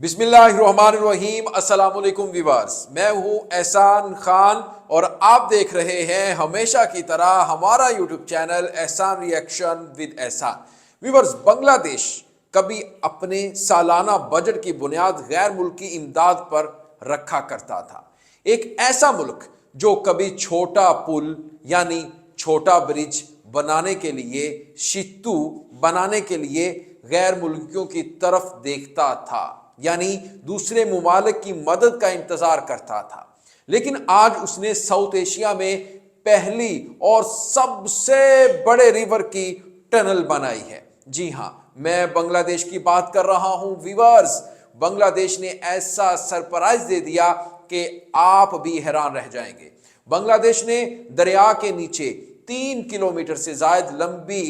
बिस्मिल्लाहिर्रहमानिर्रहीम। अस्सलाम वालेकुम व्यूअर्स, मैं हूं एहसान खान और आप देख रहे हैं हमेशा की तरह हमारा यूट्यूब चैनल एहसान रिएक्शन विद एहसान। व्यूअर्स, बांग्लादेश कभी अपने सालाना बजट की बुनियाद गैर मुल्की इमदाद पर रखा करता था। एक ऐसा मुल्क जो कभी छोटा पुल यानी छोटा ब्रिज बनाने के लिए, शित्तू बनाने के लिए गैर मुल्कियों की तरफ देखता था, यानी दूसरे मुमालिक की मदद का इंतजार करता था। लेकिन आज उसने साउथ एशिया में पहली और सबसे बड़े रिवर की टनल बनाई है। जी हां, मैं बांग्लादेश की बात कर रहा हूं व्यूअर्स। बांग्लादेश ने ऐसा सरप्राइज दे दिया कि आप भी हैरान रह जाएंगे। बांग्लादेश ने दरिया के नीचे 3 किलोमीटर से ज्यादा लंबी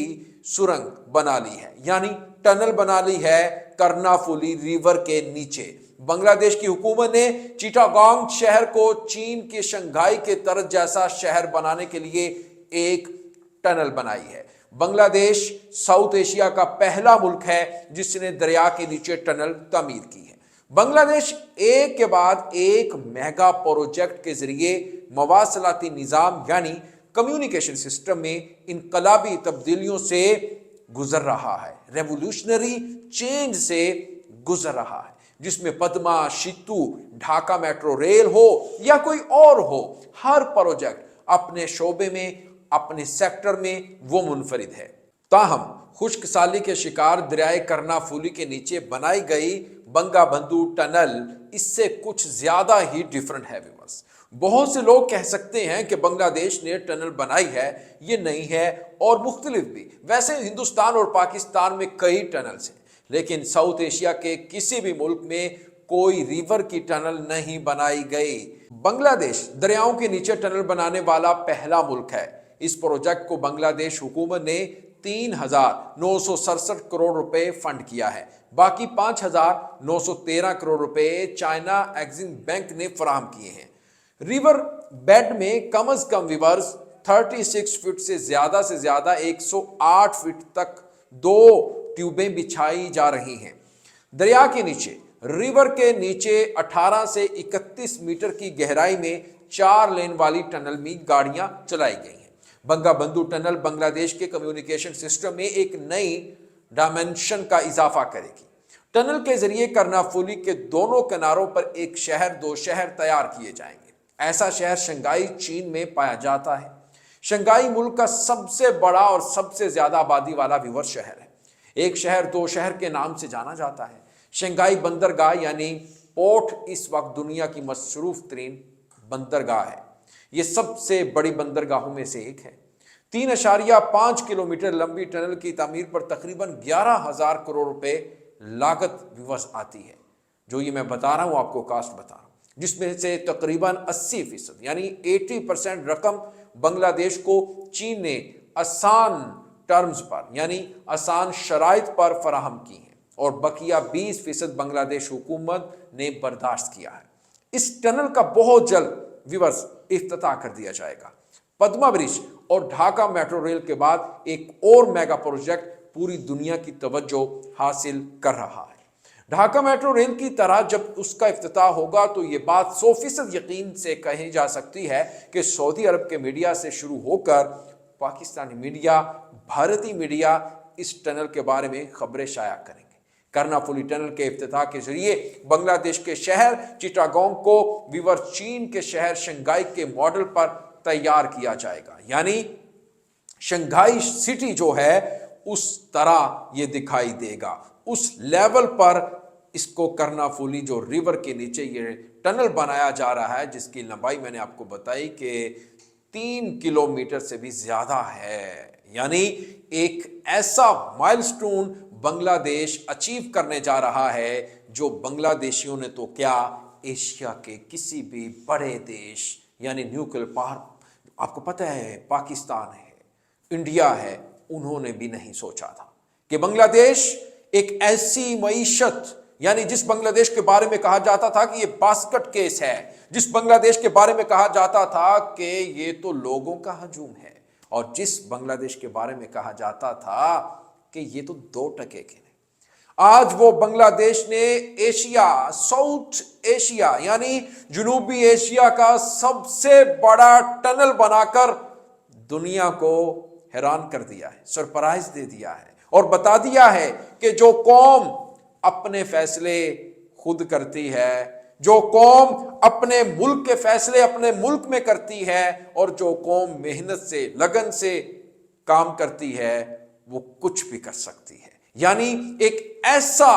सुरंग बना ली है, यानी टनल बना ली है कर्नाफुली रिवर के नीचे। बांग्लादेश की हुकूमत ने चिटागोंग शहर को चीन के शंघाई के तर्ज जैसा शहर बनाने के लिए एक टनल बनाई है। बांग्लादेश साउथ एशिया का पहला मुल्क है जिसने दरिया के नीचे टनल तामीर की है। बांग्लादेश एक के बाद एक मेगा प्रोजेक्ट के जरिए मवासलाती निजाम यानी कम्युनिकेशन सिस्टम में इनकलाबी तब्दीलियों से गुजर रहा है, रेवोल्यूशनरी चेंज से गुजर रहा है, जिसमें पद्मा, शित्तू, ढाका मेट्रो रेल हो या कोई और हो, हर प्रोजेक्ट अपने शोबे में, अपने सेक्टर में वो मुनफरिद है। ताहम खुश्क साली के शिकार दरियाए कर्नाफुली के नीचे बनाई गई बंगाबंधु टनल इससे कुछ ज्यादा ही डिफरेंट है व्यूअर्स। बहुत से लोग कह सकते हैं कि बांग्लादेश ने टनल बनाई है, ये नहीं है और मुख्तलिफ भी। वैसे हिंदुस्तान और पाकिस्तान में कई टनल्स हैं, लेकिन साउथ एशिया के किसी भी मुल्क में कोई रिवर की टनल नहीं बनाई गई। बांग्लादेश दरियाओं के नीचे टनल बनाने वाला पहला मुल्क है। इस प्रोजेक्ट को बांग्लादेश हुकूमत ने 3,967 करोड़ रुपए फंड किया है। बाकी 5,913 करोड़ रुपए चाइना एग्जिम बैंक ने फराहम किए हैं। रिवर बेड में कम से कम व्यूअर्स 36 फीट से ज्यादा 108 फीट तक 2 ट्यूबें बिछाई जा रही हैं। दरिया के नीचे, रिवर के नीचे 18 से 31 मीटर की गहराई में 4 लेन वाली टनल में गाड़ियां चलाई गई हैं। बंगाबंधु टनल बांग्लादेश के कम्युनिकेशन सिस्टम में एक नई डायमेंशन का इजाफा करेगी। टनल के जरिए कर्नाफुली के दोनों किनारों पर एक शहर, 2 शहर तैयार किए जाएंगे। ऐसा शहर शंघाई चीन में पाया जाता है। शंघाई मुल्क का सबसे बड़ा और सबसे ज्यादा आबादी वाला व्यूअर शहर है। एक शहर 2 शहर के नाम से जाना जाता है। शंघाई बंदरगाह यानी पोर्ट इस वक्त दुनिया की मसरूफ तरीन बंदरगाह है। यह सबसे बड़ी बंदरगाहों में से एक है। 3.5 किलोमीटर लंबी टनल की तामीर पर तकरीबन 11,000 करोड़ रुपए लागत व्यूअर्स आती है। जो ये मैं बता रहा हूं, आपको कास्ट बता रहा हूं, जिसमें से तकरीबन 80% यानी 80% रकम बांग्लादेश को चीन ने आसान टर्म्स पर यानी आसान शराइत पर फराहम की है और बकिया 20% बांग्लादेश हुकूमत ने बर्दाश्त किया है। इस टनल का बहुत जल्द व्यूअर्स इफ्तिताह कर दिया जाएगा। पद्मा ब्रिज और ढाका मेट्रो रेल के बाद एक और मेगा प्रोजेक्ट पूरी दुनिया की तवज्जो हासिल कर रहा है। ढाका मेट्रो रेल की तरह जब उसका इफ्तिताह होगा तो ये बात 100% यकीन से कही जा सकती है कि सऊदी अरब के मीडिया से शुरू होकर पाकिस्तानी मीडिया, भारतीय मीडिया इस टनल के बारे में खबरें शाया करेंगे। कर्नाफुली टनल के इफ्तिताह के जरिए बांग्लादेश के शहर चिटागोंग को व्यूअर चीन के शहर शंघाई के मॉडल पर तैयार किया जाएगा, यानी शंघाई सिटी जो है उस तरह ये दिखाई देगा। उस लेवल पर इसको कर्नाफुली जो रिवर के नीचे ये टनल बनाया जा रहा है, जिसकी लंबाई मैंने आपको बताई कि 3 किलोमीटर से भी ज्यादा है, यानी एक ऐसा माइलस्टोन बांग्लादेश अचीव करने जा रहा है जो बांग्लादेशियों ने तो क्या, एशिया के किसी भी बड़े देश यानी न्यूक्लियर पावर, आपको पता है पाकिस्तान है, इंडिया है, उन्होंने भी नहीं सोचा था कि बांग्लादेश एक ऐसी मईशत, यानी जिस बांग्लादेश के बारे में कहा जाता था कि ये बास्केट केस है, जिस बांग्लादेश के बारे में कहा जाता था कि ये तो लोगों का हजूम है, और जिस बांग्लादेश के बारे में कहा जाता था कि ये तो 2 टके के नहीं, آج وہ بنگلہ دیش نے ایشیا، ساؤتھ ایشیا یعنی جنوبی ایشیا کا سب سے بڑا ٹنل بنا کر دنیا کو حیران کر دیا ہے، سرپرائز دے دیا ہے اور بتا دیا ہے کہ جو قوم اپنے فیصلے خود کرتی ہے، جو قوم اپنے ملک کے فیصلے اپنے ملک میں کرتی ہے اور جو قوم محنت سے، لگن سے کام کرتی ہے، وہ کچھ بھی کر سکتی ہے۔ یعنی ایک ایسا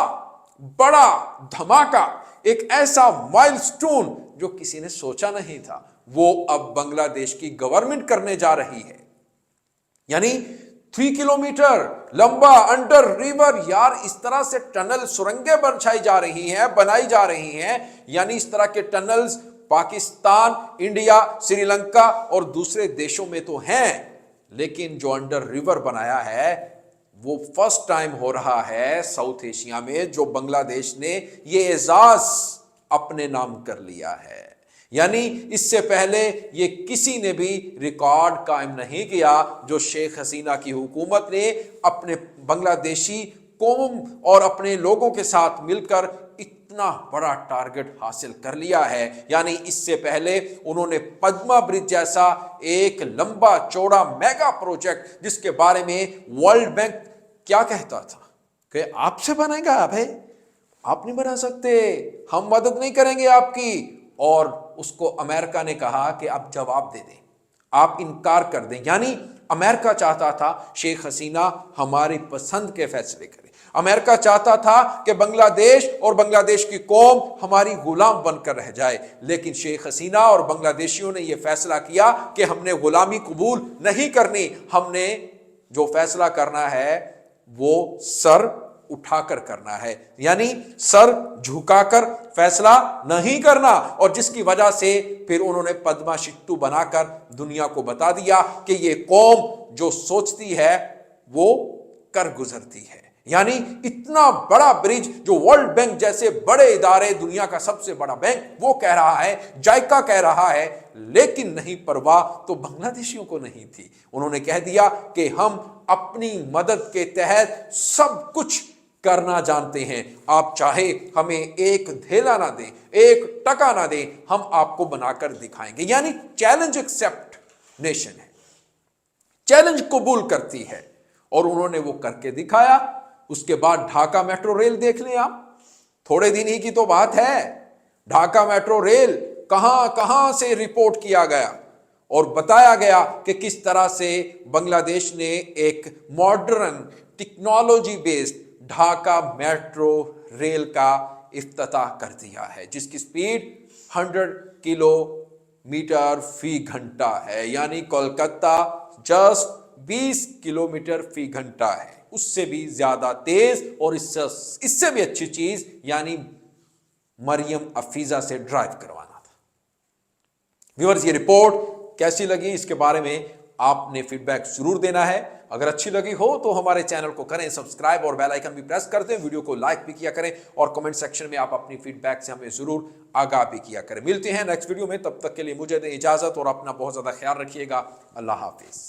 بڑا دھماکہ، ایک ایسا مائل سٹون جو کسی نے سوچا نہیں تھا، وہ اب بنگلہ دیش کی گورنمنٹ کرنے جا رہی ہے۔ یعنی 3 کلومیٹر لمبا انڈر ریور، یار اس طرح سے ٹنل، سرنگیں بنائی جا رہی ہیں، یعنی اس طرح کے ٹنلز پاکستان، انڈیا، سری لنکا اور دوسرے دیشوں میں تو ہیں، لیکن جو انڈر ریور بنایا ہے وہ فرسٹ ٹائم ہو رہا ہے ساؤتھ ایشیا میں، جو بنگلہ دیش نے یہ اعزاز اپنے نام کر لیا ہے۔ یعنی اس سے پہلے یہ کسی نے بھی ریکارڈ قائم نہیں کیا جو شیخ حسینہ کی حکومت نے اپنے بنگلہ دیشی قوم اور اپنے لوگوں کے ساتھ مل کر اتنا بڑا ٹارگٹ حاصل کر لیا ہے۔ یعنی اس سے پہلے انہوں نے پدما برج جیسا ایک لمبا چوڑا میگا پروجیکٹ، جس کے بارے میں ورلڈ بینک کیا کہتا تھا کہ آپ سے بنے گا بھائی، آپ نہیں بنا سکتے، ہم مدد نہیں کریں گے آپ کی، اور اس کو امریکہ نے کہا کہ اب جواب دے دیں، آپ انکار کر دیں۔ یعنی امریکہ چاہتا تھا شیخ حسینہ ہماری پسند کے فیصلے کرے، امریکہ چاہتا تھا کہ بنگلہ دیش اور بنگلہ دیش کی قوم ہماری غلام بن کر رہ جائے، لیکن شیخ حسینہ اور بنگلہ دیشیوں نے یہ فیصلہ کیا کہ ہم نے غلامی قبول نہیں کرنی، ہم نے جو فیصلہ کرنا ہے وہ سر اٹھا کر کرنا ہے، یعنی سر جھکا کر فیصلہ نہیں کرنا، اور جس کی وجہ سے پھر انہوں نے پدما شٹو بنا کر دنیا کو بتا دیا کہ یہ قوم جو سوچتی ہے وہ کر گزرتی ہے۔ یعنی اتنا بڑا برج جو ورلڈ بینک جیسے بڑے ادارے، دنیا کا سب سے بڑا بینک، وہ کہہ رہا ہے، جائکا کہہ رہا ہے، لیکن نہیں پرواہ تو بنگلہ دیشیوں کو نہیں تھی۔ انہوں نے کہہ دیا کہ ہم اپنی مدد کے تحت سب کچھ کرنا جانتے ہیں، آپ چاہے ہمیں ایک دھیلا نہ دیں، ایک ٹکا نہ دیں، ہم آپ کو بنا کر دکھائیں گے۔ یعنی چیلنج ایکسپٹ نیشن ہے، چیلنج قبول کرتی ہے، اور انہوں نے وہ کر کے دکھایا۔ اس کے بعد ڈھاکہ میٹرو ریل دیکھ لیں آپ، تھوڑے دن ہی کی تو بات ہے، ڈھاکہ میٹرو ریل کہاں کہاں سے رپورٹ کیا گیا اور بتایا گیا کہ کس طرح سے بنگلہ دیش نے ایک modern technology based Dhaka metro rail کا افتتاح کر دیا ہے، جس کی سپیڈ 100 کلومیٹر فی گھنٹہ ہے، یعنی کولکتہ جسٹ 20 کلومیٹر فی گھنٹہ ہے، اس سے بھی زیادہ تیز، اور اس سے بھی اچھی چیز یعنی مریم افیزہ سے ڈرائیو کروانا تھا۔ ویورز، یہ رپورٹ کیسی لگی اس کے بارے میں آپ نے فیڈ بیک ضرور دینا ہے۔ اگر اچھی لگی ہو تو ہمارے چینل کو کریں سبسکرائب اور بیل آئیکن بھی پریس کر دیں، ویڈیو کو لائک بھی کیا کریں، اور کمنٹ سیکشن میں آپ اپنی فیڈ بیک سے ہمیں ضرور آگاہ بھی کیا کریں۔ ملتے ہیں نیکسٹ ویڈیو میں، تب تک کے لیے مجھے دیں اجازت اور اپنا بہت زیادہ خیال رکھیے گا۔ اللہ حافظ۔